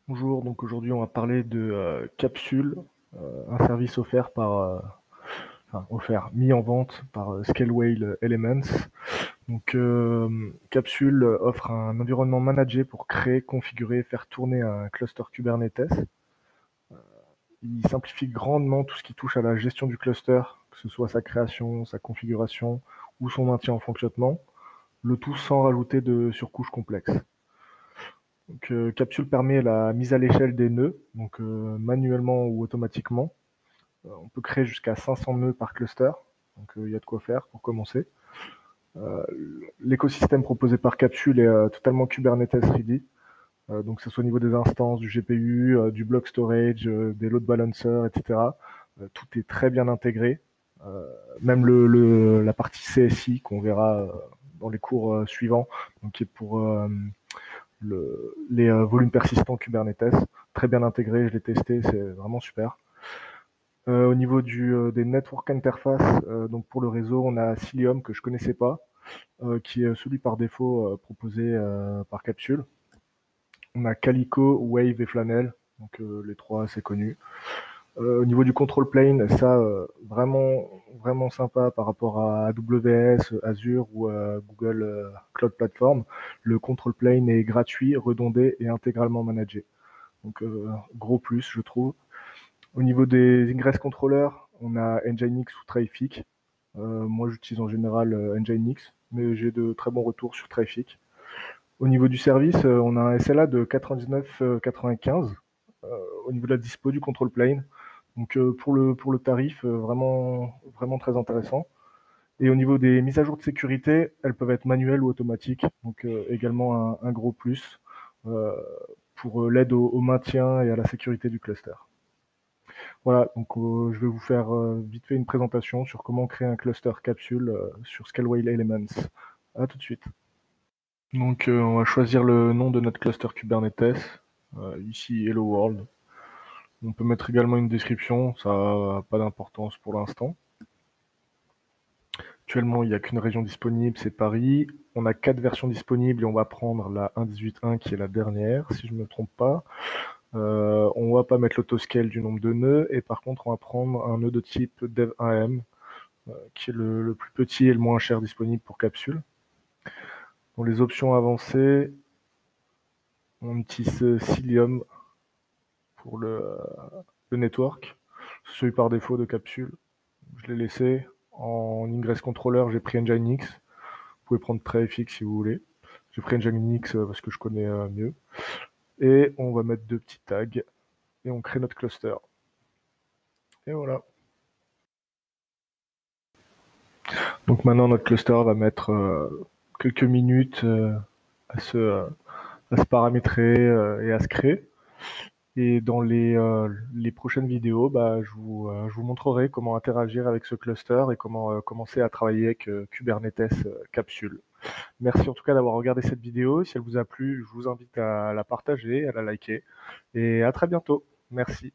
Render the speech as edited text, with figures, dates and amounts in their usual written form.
Bonjour, donc aujourd'hui on va parler de Capsule, un service offert mis en vente par Scaleway Elements. Donc Capsule offre un environnement managé pour créer, configurer et faire tourner un cluster Kubernetes. Il simplifie grandement tout ce qui touche à la gestion du cluster, que ce soit sa création, sa configuration ou son maintien en fonctionnement, le tout sans rajouter de surcouches complexes. Donc, Capsule permet la mise à l'échelle des nœuds, donc manuellement ou automatiquement. On peut créer jusqu'à 500 nœuds par cluster, donc il y a de quoi faire pour commencer. Euh, L'écosystème proposé par Capsule est totalement Kubernetes ready, donc que ce soit au niveau des instances, du GPU, du block storage, des load balancers, etc. Tout est très bien intégré. Euh, Même la partie CSI qu'on verra dans les cours suivants, donc qui est pour les volumes persistants Kubernetes, très bien intégré, je l'ai testé, c'est vraiment super. Au niveau des network interface, donc pour le réseau, on a Cilium que je connaissais pas, qui est celui par défaut proposé par Capsule. On a Calico, Wave et Flannel, donc les trois assez connus. Au niveau du control plane, ça vraiment vraiment sympa par rapport à AWS, Azure ou Google Cloud Platform. Le control plane est gratuit, redondé et intégralement managé. Donc gros plus, je trouve. Au niveau des ingress controllers, on a Nginx ou Traefik. Moi, j'utilise en général Nginx, mais j'ai de très bons retours sur Traefik. Au niveau du service, on a un SLA de 99,95 au niveau de la dispo du control plane. Donc pour le tarif, vraiment très intéressant. Et au niveau des mises à jour de sécurité, elles peuvent être manuelles ou automatiques. Donc également un gros plus euh, pour l'aide au maintien et à la sécurité du cluster. Voilà, donc je vais vous faire vite fait une présentation sur comment créer un cluster capsule sur Scaleway Elements. À tout de suite. Donc on va choisir le nom de notre cluster Kubernetes. Ici Hello World. On peut mettre également une description, ça n'a pas d'importance pour l'instant. Actuellement, il n'y a qu'une région disponible, c'est Paris. On a 4 versions disponibles et on va prendre la 1.18.1 qui est la dernière, si je ne me trompe pas. On va pas mettre l'autoscale du nombre de nœuds et par contre, on va prendre un nœud de type dev1m qui est le plus petit et le moins cher disponible pour Capsule. Dans les options avancées, on utilise Cilium pour le network, celui par défaut de Capsule. Je l'ai laissé. En ingress controller, j'ai pris Nginx. Vous pouvez prendre Traefik si vous voulez. J'ai pris Nginx parce que je connais mieux. Et on va mettre 2 petits tags et on crée notre cluster. Et voilà. Donc maintenant notre cluster va mettre quelques minutes à se paramétrer et à se créer. Et dans les prochaines vidéos, je vous montrerai comment interagir avec ce cluster et comment commencer à travailler avec Kubernetes Capsule. Merci en tout cas d'avoir regardé cette vidéo. Si elle vous a plu, je vous invite à la partager, à la liker. Et à très bientôt. Merci.